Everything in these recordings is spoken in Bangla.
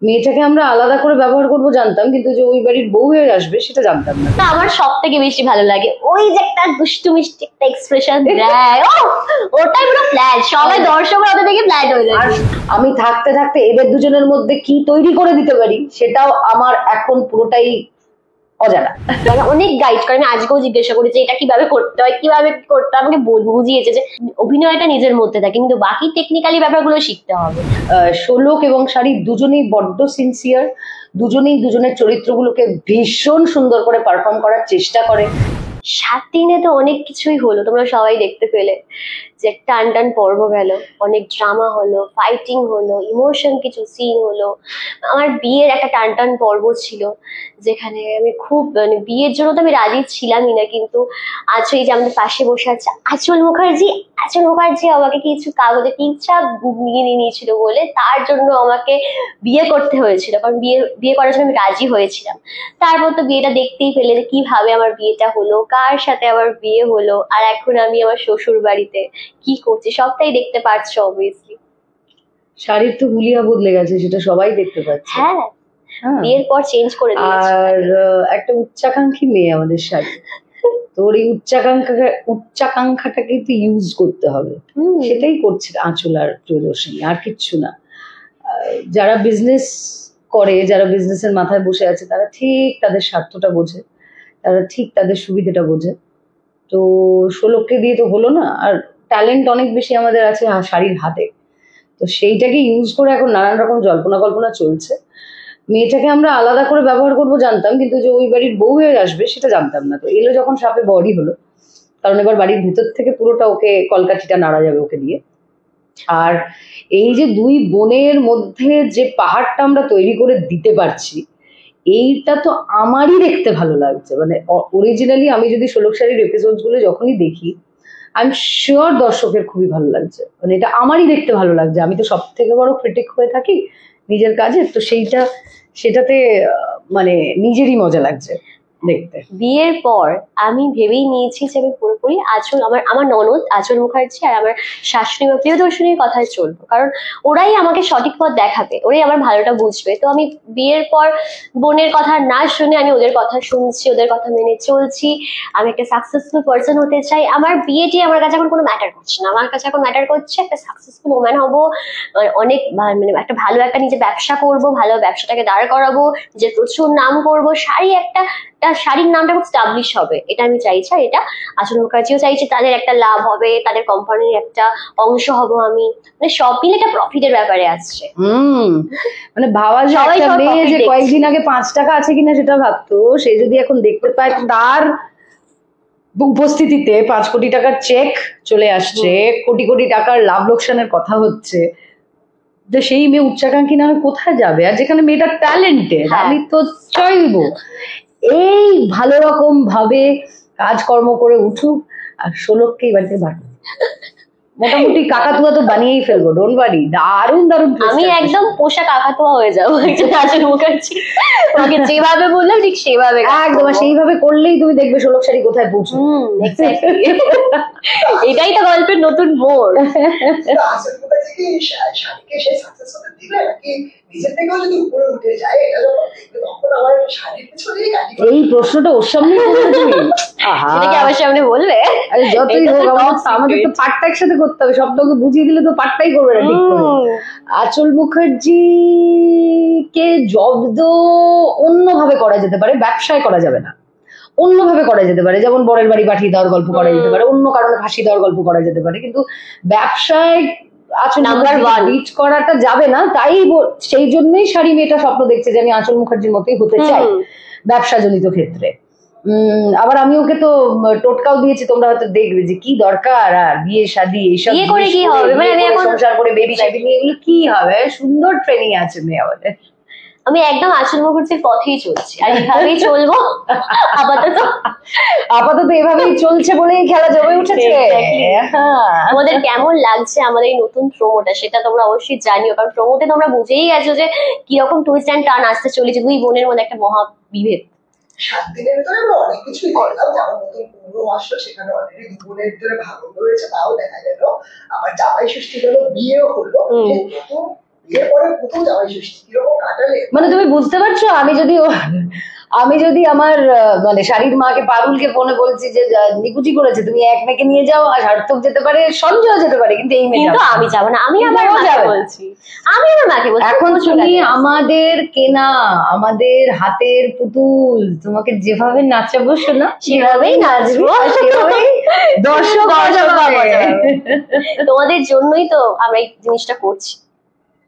মেয়েটাকে আমরা আলাদা করে ব্যবহার করবো জানতাম, কিন্তু যে ওই বাড়ির বউ হয়ে আসবে সেটা জানতাম না। আমার সব থেকে বেশি ভালো লাগে ওই যে একটা দুষ্টু মিষ্টি একটা এক্সপ্রেশন দেয়, ওটাই পুরো ফ্ল্যাট, সবাই দর্শকরা ওদের দেখে ফ্ল্যাট হয়ে যায়। আর আমি থাকতে থাকতে এদের দুজনের মধ্যে কি তৈরি করে দিতে পারি সেটাও আমার এখন পুরোটাই অজানা। অনেক গাইড করে, আমি আজকেও জিজ্ঞাসা করি যে এটা কিভাবে করতে হয়, কিভাবে করতে হয়, আমাকে বুঝিয়েছে যে অভিনয়টা নিজের মধ্যে থাকে, কিন্তু বাকি টেকনিক্যালি ব্যাপারগুলো শিখতে হবে। শোলক এবং শাড়ি দুজনেই বড্ড সিনসিয়ার, দুজনেই দুজনের চরিত্রগুলোকে ভীষণ সুন্দর করে পারফর্ম করার চেষ্টা করে। 7 দিনে তো অনেক কিছুই হলো, তোমরা সবাই দেখতে পেলে যে টান টান পর্ব গেল, অনেক ড্রামা হলো, ফাইটিং হলো, ইমোশন কিছু সিন হলো। আমার বিয়ের একটা টান টান পর্ব ছিল যেখানে আমি খুব মানে বিয়ের জন্য তো আমি রাজি ছিলামই না, কিন্তু আজ এই যে আমাদের পাশে বসে আছে আঁচল মুখার্জি, আঁচল মুখার্জি আমাকে কিছু কাগজে টিকছাপ নিয়ে নিয়েছিল বলে তার জন্য আমাকে বিয়ে করতে হয়েছিল, কারণ বিয়ে করার জন্য আমি রাজি হয়েছিলাম। তারপর তো বিয়েটা দেখতেই পেলে যে কিভাবে আমার বিয়েটা হলো, কার সাথে আমার বিয়ে হলো, আর এখন আমি আমার শ্বশুর বাড়িতে কি করছি সবটাই দেখতে পাচ্ছ অবভিয়াসলি। শাড়ির তো হুলিয়া বদলে গেছে, সেটা সবাই দেখতে পাচ্ছে। হ্যাঁ, বিয়ের পর চেঞ্জ করে দিয়েছে। আর একটা উচ্চাকাঙ্ক্ষী মেয়ে আমাদের শাড়ি, তোর এই উচ্চাকাঙ্ক্ষাটাকে তো ইউজ করতে হবে, সেটাই করছে আঁচল আর প্রিয়দর্শিনী, আর কিচ্ছু না। যারা বিজনেস করে, যারা বিজনেসের মাথায় বসে আছে, তারা ঠিক তাদের স্বার্থটা বোঝে, তারা ঠিক তাদের সুবিধাটা বোঝে। তো শোলককে দিয়ে তো হলো না, আর ট্যালেন্ট অনেক বেশি আমাদের আছে শাড়ির হাতে, তো সেইটাকে ইউজ করে এখন নানান রকম জল্পনা কল্পনা চলছে। মেয়েটাকে আমরা আলাদা করে ব্যবহার করবো জানতাম, কিন্তু যে ওই বাড়ির বউ হয়ে আসবে সেটা জানতাম না। তো এলো যখন সাপে বড়ি হলো, কারণ এবার বাড়ির ভেতর থেকে পুরোটা ওকে কলকাঠিটা নাড়া যাবে ওকে দিয়ে। আর এই যে দুই বোনের মধ্যে যে পাহাড়টা আমরা তৈরি করে দিতে পারছি, এইটা তো আমারই দেখতে ভালো লাগছে। মানে অরিজিনালি আমি যদি শোলক শাড়ির এপিসোড গুলো যখনই দেখি, আই এম শিওর দর্শকের খুবই ভালো লাগছে, মানে এটা আমারই দেখতে ভালো লাগছে। আমি তো সব থেকে বড় ক্রিটিক হয়ে থাকি নিজের কাজে, তো সেটাতে মানে নিজেরই মজা লাগছে দেখতে। বিয়ের পর আমি ভেবেই নিয়েছি যে আমি পুরোপুরি আঁচল, আমার ননদ আঁচল মুখার্জি আর আমার শাশুড়ি বা প্রিয়দর্শিনীর কথায় চলবো, কারণ ওরাই আমাকে সঠিক পথ দেখাবে, ওরাই আমার ভালোটা বুঝবে। তো আমি বিয়ের পর বোনের কথা না শুনে আমি ওদের কথা শুনছি, ওদের কথা মেনে চলছি। আমি একটা সাকসেসফুল পার্সন হতে চাই। আমার বিয়েটি আমার কাছে এখন কোনো ম্যাটার করছে না, আমার কাছে এখন ম্যাটার করছে একটা সাকসেসফুল ওম্যান হবো, অনেক মানে একটা ভালো একটা নিজে ব্যবসা করব, ভালো ব্যবসাটাকে দাঁড় করাবো, যে প্রচুর নাম করবো, শাড়ির নামটা খুব স্টাবলিশ হবে, এটা আমি চাইছি। আর এটা আঁচল মুখার্জিও চাইছে, তাদের একটা লাভ হবে, তাদের কোম্পানির একটা অংশ হব আমি, মানে সব মিলে একটা প্রফিটের ব্যাপারে আসছে। মানে ভাবা যায় একটা মেয়ে যে কয়েকদিন আগে 5 টাকা আছে কিনা সেটা ভাবতো, সে যদি এখন দেখতে পায় তার উপস্থিতিতে 5 কোটি টাকার চেক চলে আসছে, কোটি কোটি টাকার লাভ লোকসানের কথা হচ্ছে, যে সেই মেয়ে উচ্চাকাঙ্ক্ষী না কোথায় যাবে? আর যেখানে মেয়েটা ট্যালেন্টেড, আমি তো চাইবো এই ভালো রকম ভাবে কাজকর্ম করে উঠুক, আর শোলককে এই বাড়িতে বার মোটামুটি কাকাতুয়া তো বানিয়েই ফেলবো, ডোন্ট ওয়ারি। দারুণ দারুণ, আমি একদম পোষা কাকাতুয়া হয়ে যাবো আঁচল মুখার্জি, ওকে যেভাবে বললাম ঠিক সেভাবে একদম, সেইভাবে করলেই তুমি দেখবে শোলক শাড়ি কোথায় পৌঁছো। এটাই তো গল্পের নতুন মোড়। এই প্রশ্নটা ওর সামনে আমার সামনে বলবে? আরে যতই হোক আমাদের তো পাটটা একসাথে করতে হবে, সবটা ওকে বুঝিয়ে দিলে তো পাটটাই করবে না ঠিক করে। আঁচল মুখার্জি কে জব্দ অন্যভাবে করা যেতে পারে, ব্যবসায় করা যাবে না, অন্যভাবে করা যেতে পারে। যেমন বরের বাড়ি পাঠিয়ে দেওয়ার গল্প করা যেতে পারে, অন্য কারণে ফাঁসি দেওয়ার গল্প করা যেতে পারে, কিন্তু ব্যবসায় আঁচল রিচ করাটা যাবে না। তাই সেই জন্যই শাড়ি মেয়েটা স্বপ্ন দেখছে যে আমি আঁচল মুখার্জির মতোই হতে চাই ব্যবসা জনিত ক্ষেত্রে। আবার আমি ওকে তো টোটকাও দিয়েছি, তোমরা হয়তো দেখবে যে কি দরকার, আর বিয়ে শাদী এইসব করে কি হবে, মানে আমি এখন সংসার করে বেবি শাদী নিয়ে এগুলো কি হবে? সুন্দর ট্রেনিং আছে মেয়ে আমাদের। আমি একদম আঁচল মুখার্জির পথেই চলছি, আর এভাবেই চলবো আপাতত এভাবেই চলছে বলেই খেলা জমে উঠেছে। আমাদের কেমন লাগছে আমাদের এই নতুন প্রোমোটা সেটা তোমরা অবশ্যই জানিও, কারণ প্রোমোতে তোমরা বুঝেই গেছো যে কিরকম টুইস্ট অ্যান্ড টার্ন আসতে চলেছে, দুই বোনের মধ্যে একটা মহা বিভেদ। 7 দিনের ভিতরে আমরা অনেক কিছুই দেখলাম, যেমন নতুন পূর্ব আসলো, সেখানে অলরেডি 2 বোনের ভিতরে ভাগ রয়েছে, তাও দেখা গেল। আবার জামাই ষষ্ঠী হলো, বিয়েও হলো, এরপরে প্রথম জামাই ষষ্ঠী কিরকম কাটালে? মানে তুমি বুঝতে পারছো, আমি যদি আমার মানে শাড়ির মাকে পারুলকে ফোনে বলছি যে নিকুচি করেছে, তুমি এক মেয়েকে নিয়ে যাও, আর সার্থক যেতে পারে, সঞ্জয় যেতে পারে, কিন্তু এই মেয়ে কিন্তু আমি যাবো না, আমি আমার মাকে বলছি, আমি আমার মাকে বলছি এখন তুমি আমাদের কেনা, আমাদের হাতের পুতুল, তোমাকে যেভাবে নাচাবো শোনা সেভাবেই নাচবো, সেভাবেই দর্শক তোমাদের জন্যই তো আমরা এই জিনিসটা করছি।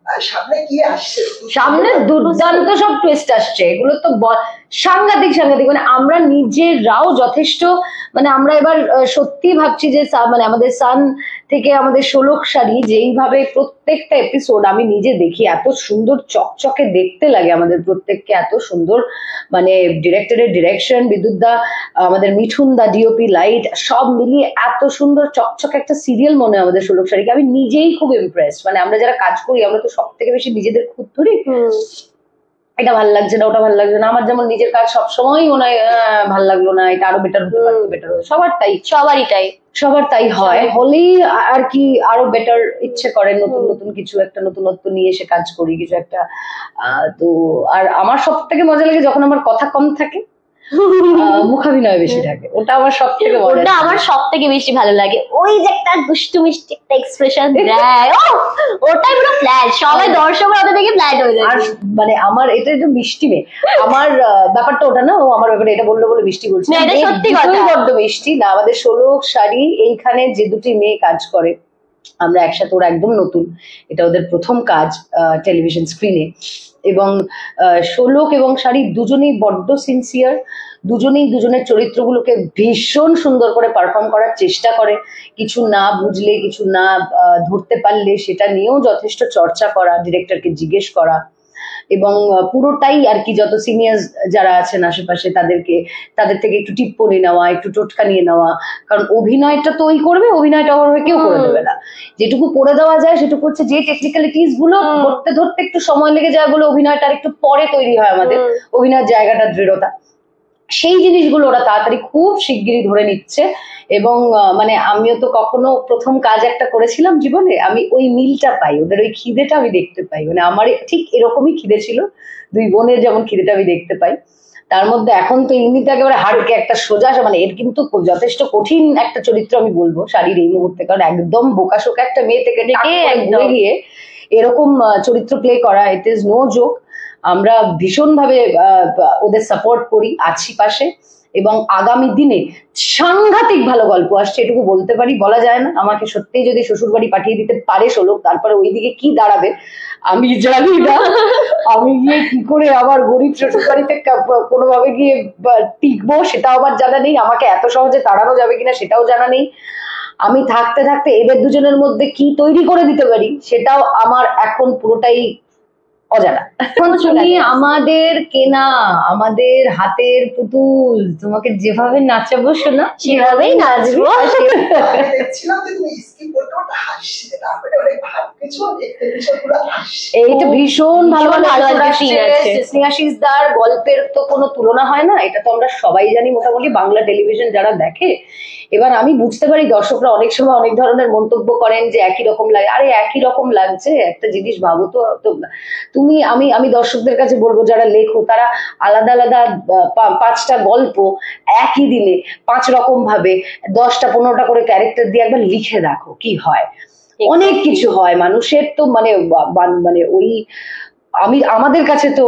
আর সামনে কি আসছে? সামনে দুর্দান্ত সব টুইস্ট আসছে, এগুলো তো সাংঘাতিক সাংঘাতিক, মানে আমরা নিজেরাও যথেষ্ট, মানে আমরা এবার সত্যি ভাবছি যে মানে আমাদের সান থেকে আমাদের শোলক শাড়ি যেইভাবে প্রত্যেকটা এপিসোড আমি নিজে দেখি, এত সুন্দর চকচকে দেখতে লাগে আমাদের প্রত্যেককে, এত সুন্দর মানে ডিরেক্টরের ডিরেকশন, বিদ্যুৎ দা, আমাদের মিঠুন দা, ডিওপি, লাইট, সব মিলিয়ে এত সুন্দর চকচকে একটা সিরিয়াল মনে হয় আমাদের শোলক শাড়িকে। আমি নিজেই খুব ইমপ্রেস, মানে আমরা যারা কাজ করি আমরা তো সব থেকে বেশি নিজেদের খুদ ধরি, এটা ভালো লাগছে না, ওটা ভালো লাগছে না। আমার যেমন নিজের কাজ সবসময় মনে হয় ভাল লাগলো না, এটা আরো বেটার হতে পারতো, বেটার হতো, সবার তাই হয়, হলেই আর কি আরো বেটার ইচ্ছে করে, নতুন নতুন কিছু একটা নতুনত্ব নিয়ে এসে কাজ করি কিছু একটা। তো আর আমার সব থেকে মজা লাগে যখন আমার কথা কম থাকে, মুখাভিনয় বেশি থাকে, ওটা আমার সব থেকে ওটা আমার সব থেকে বেশি ভালো লাগে। ওই যে একটা দুষ্টু মিষ্টি একটা এক্সপ্রেশন দেয়, ওটাই পুরো ফ্ল্যাট, সবাই দর্শকরা ওটা দেখে ফ্ল্যাট হয়ে যায়। আর মানে আমার এটা একটু মিষ্টি মেয়ে, আমার ব্যাপারটা ওটা না, ও আমার ব্যাপারে এটা বললো বলে মিষ্টি বলছে, সত্যি কথা, বড্ড মিষ্টি না। আমাদের শোলক শাড়ি এইখানে যে দুটি মেয়ে কাজ করে, আমরা একসাথে, ওরা একদম নতুন, এটা ওদের প্রথম কাজ টেলিভিশন স্ক্রিনে, এবং শোলক এবং শাড়ি দুজনেই বড্ড সিনসিয়ার, দুজনেই দুজনের চরিত্রগুলোকে ভীষণ সুন্দর করে পারফর্ম করার চেষ্টা করে, কিছু না বুঝলে, কিছু না ধরতে পারলে সেটা নিয়েও যথেষ্ট চর্চা করা, ডিরেক্টরকে জিজ্ঞেস করা, এবং পুরোটাই আর কি যত সিনিয়র যারা আছেন আশেপাশে তাদের থেকে একটু টিপ্পনি নেওয়া, একটু টোটকা নিয়ে নেওয়া, কারণ অভিনয়টা তো ওই করবে, অভিনয়টা ওভাবে কেউ করে দেবে না, যেটুকু করে দেওয়া যায় সেটুকু হচ্ছে, যে টেকনিক্যালিটিস গুলো ধরতে ধরতে একটু সময় লেগে যায় বলে অভিনয়টা একটু পরে তৈরি হয়, আমাদের অভিনয়ের জায়গাটা দৃঢ়তা, সেই জিনিসগুলো ওরা তাড়াতাড়ি খুব শিগগিরই ধরে নিচ্ছে। এবং মানে আমিও তো কখনো প্রথম কাজ একটা করেছিলাম জীবনে, আমি ওই মিলটা পাই, ওদের ওই খিদেটা আমি দেখতে পাই, মানে আমার ঠিক এরকমই খিদে ছিল, দুই বোনের যেমন খিদেটা আমি দেখতে পাই, তার মধ্যে এখন তো এমনিতে একেবারে হাড়কে একটা সোজা, মানে এর কিন্তু যথেষ্ট কঠিন একটা চরিত্র আমি বলবো শাড়ির এই মুহূর্তে, কারণ একদম বোকাশোকা একটা মেয়ে থেকে ঘুরে গিয়ে এরকম চরিত্র প্লে করা, ইট ইজ নো জোক। আমরা ভীষণভাবে ওদের সাপোর্ট করি, আছি পাশে, এবং আগামী দিনে সাংঘাতিক ভালো গল্প আসছে, এটুকু বলতে পারি, বলা যায় না। আমাকে সত্যিই যদি শ্বশুর বাড়ি পাঠিয়ে দিতে পারে শোলক, তারপরে ওইদিকে কি দাঁড়াবে আমি জানি না, আমি গিয়ে কি করে আবার গরিব শ্বশুর বাড়িতে কোনোভাবে গিয়ে টিকবো সেটাও আমার জানা নেই, আমাকে এত সহজে তাড়ানো যাবে কিনা সেটাও জানা নেই, আমি থাকতে থাকতে এদের দুজনের মধ্যে কি তৈরি করে দিতে পারি সেটাও আমার এখন পুরোটাই অজানা। তুমি আমাদের কেনা, আমাদের হাতের পুতুল, তোমাকে যেভাবে নাচাবো শোনা সেভাবেই নাচবো। দেখছিলাম যে তুমি স্কিপ করতে করতে হাসছিলে, তারপরে অনেক ভাবছো এপিসোড পুরো হাসছে, এইটা ভীষণ ভালো ভালো সিন আছে। স্নেহাশিসদার গল্পের তো কোনো তুলনা হয় না, এটা তো আমরা সবাই জানি মোটামুটি, বাংলা টেলিভিশন যারা দেখে। এবার আমি বুঝতে পারি দর্শকরা অনেক সময় অনেক ধরনের মন্তব্য করেন যে একই রকম লাগে, আরে একই রকম লাগছে, একটা জিনিস ভাবো তো, তুমি আমি দর্শকদের কাছে বলবো যারা লেখো, তারা আলাদা আলাদা 5টা গল্প একই দিনে 5 রকম ভাবে 10টা 15টা করে ক্যারেক্টার দিয়ে একবার লিখে দেখো কি হয়, অনেক কিছু হয় মানুষের তো, মানে ওই আমাদের কাছে তো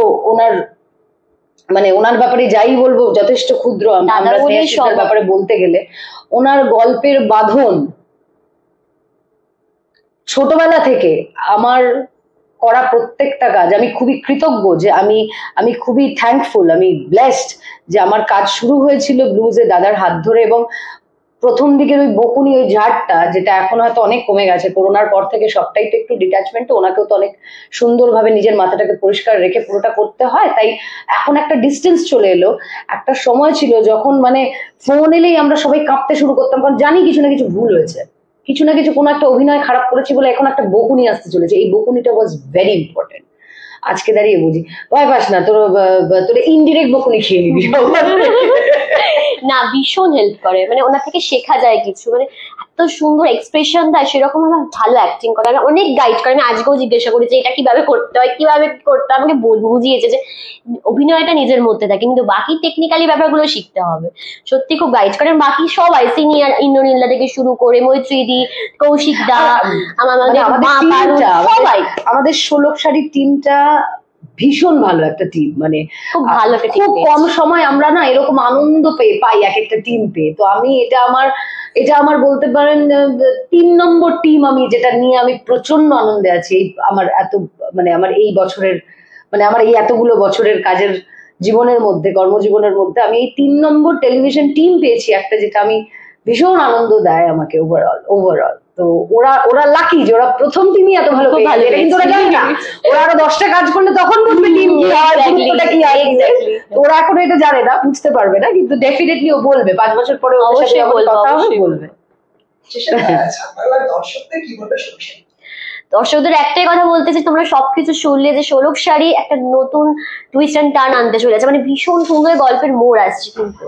ওনার ব্যাপারে যাই বলবো যথেষ্ট ক্ষুদ্র, আমরা স্নেহাশিসদার ব্যাপারে বলতে গেলে ওনার গল্পের বাঁধন ছোটবেলা থেকে আমার করা প্রত্যেকটা কাজ, আমি খুবই কৃতজ্ঞ, যে আমি খুবই থ্যাঙ্কফুল, আমি ব্লেসড যে আমার কাজ শুরু হয়েছিল ব্লুজে দাদার হাত ধরে, এবং প্রথম দিকের ওই বকুনি, ওই ঝাড়টা, যেটা এখন হয়তো অনেক কমে গেছে করোনার পর থেকে, সবটাই তো একটু ডিট্যাচমেন্ট, ওনাকেও তো অনেক সুন্দরভাবে নিজের মাথাটাকে পরিষ্কার রেখে পুরোটা করতে হয়, তাই এখন একটা ডিস্টেন্স চলে এলো। একটা সময় ছিল যখন মানে ফোন এলেই আমরা সবাই কাঁপতে শুরু করতাম, কারণ জানি কিছু না কিছু ভুল হয়েছে, কিছু না কিছু কোনো একটা অভিনয় খারাপ করেছি বলে এখন একটা বকুনি আসতে চলেছে, এই বকুনিটা ওয়াজ ভেরি ইম্পর্টেন্ট। আজকে দাঁড়িয়ে বুঝি ভয় পাস না, তোর ইনডিরেক্ট বকুনি খেয়ে নিবি। না, ভীষণ হেল্প করে, মানে ওনার থেকে শেখা যায় কিছু, মানে এত সুন্দর এক্সপ্রেশন দেয়, সেরকম আমার ভালো অ্যাক্টিং করে, আমি অনেক গাইড করে। আমি আজকেও জিজ্ঞাসা করি যে এটা কিভাবে করতে হয়, কিভাবে করতে হয়, আমাকে বুঝিয়েছে যে অভিনয়টা নিজের মধ্যে থাকে, কিন্তু বাকি টেকনিক্যালি ব্যাপারগুলো শিখতে হবে। সত্যি খুব গাইড করেন। বাকি সবাই সিনিয়র, ইন্দ্রনীলদা থেকে শুরু করে মৈত্রীদি, কৌশিক দা, আমাদের মা পারু, সবাই, আমাদের 16 শাড়ির টিমটা ভীষণ ভালো একটা টিম, মানে খুব ভালো একটা খুব team কম সময় আমরা না এরকম আনন্দ পাই এক একটা টিম পেয়ে। তো আমি এটা আমার বলতে পারেন 3 নম্বর টিম আমি, যেটা নিয়ে আমি প্রচন্ড আনন্দে আছি। আমার এত মানে আমার এই বছরের, মানে আমার এই এতগুলো বছরের কাজের জীবনের মধ্যে, কর্মজীবনের মধ্যে আমি এই 3 নম্বর টেলিভিশন টিম পেয়েছি একটা, যেটা আমি ভীষণ আনন্দ দেয় আমাকে ওভারঅল। তো ওরা লাকি যে ওরা প্রথম টিমই এত ভালো খুব ভালো পেয়েছে, কিন্তু ওরা জানে না, ওরা আরো 10টা কাজ করলে তখন বুঝবে টিম কি হয়, গুরুত্বটা কি হয়। ওরা এখন এটা জানে না, বুঝতে পারবে না, কিন্তু ডেফিনেটলি ও বলবে 5 বছর পরে অবশ্যই বলবে। বাংলার দর্শকদের কি বলবে শুনছেন? দর্শকদের একটাই কথা বলতে চাই, তোমরা সবকিছু শুনলে যে 16 শাড়ি একটা নতুন টুইস্ট অ্যান্ড টার্ন আনতে চলেছে, মানে ভীষণ সুন্দর গল্পের মোড় আসছে, কিন্তু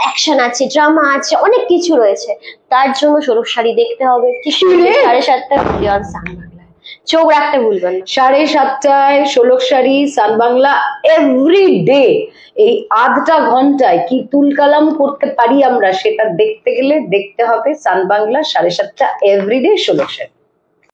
অ্যাকশন আছে, ড্রামা আছে, অনেক কিছু রয়েছে। তার জন্য 16 শাড়ি দেখতে হবে ঠিক 7:30 সান বাংলায়। চোখ রাখতে ভুলবেন না। 7:30 16 শাড়ি সান বাংলা, এভরিডে এই আধটা ঘন্টায় কি তুলকালাম করতে পারি আমরা, সেটা দেখতে গেলে দেখতে হবে সান বাংলা 7:30 এভরিডে 16 শাড়ি।